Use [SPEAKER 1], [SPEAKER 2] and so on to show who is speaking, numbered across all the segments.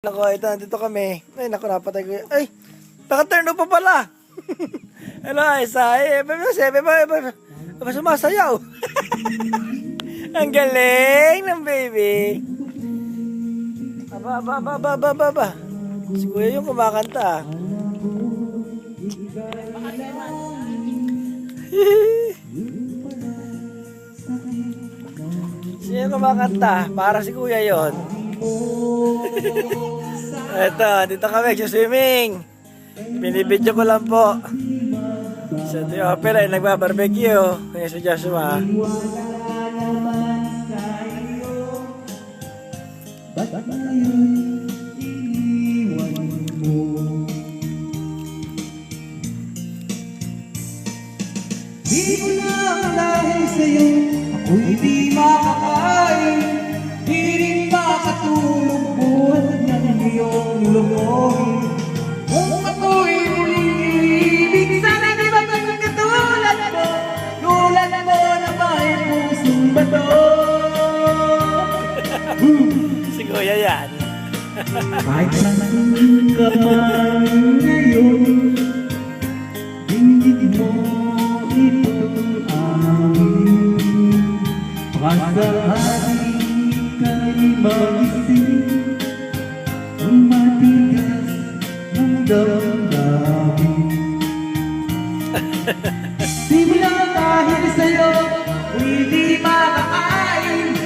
[SPEAKER 1] Nako, ito, nandito kami. Ay, naku, napatay ko. Ay, naka-turn pa pala. Ano, isa, sumasayaw. Ang galing ng baby. Aba. Si kuya yung kumakanta. Siya yung kumakanta. Para si kuya yon. Eto, dito kami, swimming. Binibidyo ko lang po. Sa Tio Opera, nagbabarbecue. Ngayon si Joshua.
[SPEAKER 2] Di ko lang dahil sa'yo, ako'y di makakain. Di rin makatulong buhat ng iyong lumoy. Kung ako'y muling iibig, sana di ba kang katulad mo? Tulad mo na may pusong bato.
[SPEAKER 1] Si kuya yan.
[SPEAKER 2] Kahit saan ka man ngayon, dinggit mo itong amin. Pasahari ka'y magising, ang matigas ng damdamin. Di mo lang dahil sa'yo, hindi makakain.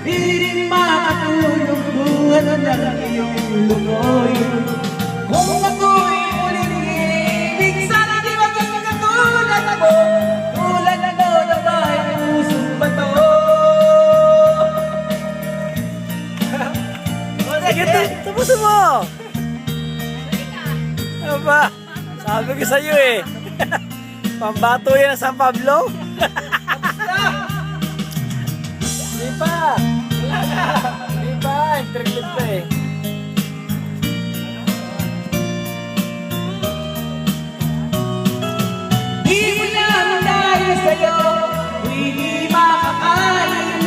[SPEAKER 2] Di rin makatulong buhat ng iyong lumoy. Kung ako'y muling iibig, sana di ba kang katulad mo? Tulad mo na may pusong bato.
[SPEAKER 1] Sige, tapusin mo. Ano ba? Sabi ko sa'yo eh. Pambato yan sa San Pablo. Di pa. Di pa. Interclip to eh.
[SPEAKER 2] Di mo lang dahil sa'yo, hindi makakain.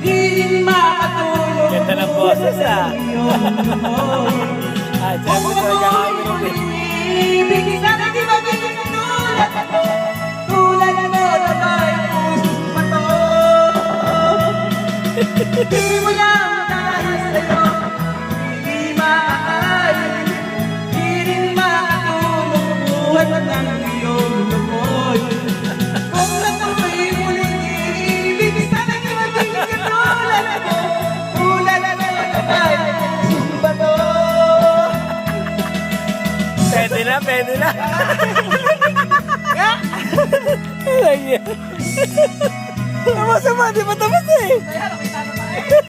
[SPEAKER 2] Di rin makatulong
[SPEAKER 1] Ganda ng boses ah.
[SPEAKER 2] iyong lumoy.
[SPEAKER 1] Ah, siyempre talaga kami ng baby.
[SPEAKER 2] Ibig sana di ba ganyan tulad ako? Tulad mo na may pusong bato. Di mo lang dahil sa'yo, hindi makakain. Di rin makatulong buhat ng iyong lumoy. Kung ako'y muling iibig, sana di ba ganyan tulad ako? Tulad mo na may pusong bato.
[SPEAKER 1] Pwede na. Kailan yan? Tapos naman, di ba tapos eh?
[SPEAKER 2] Kaya nakita na tayo.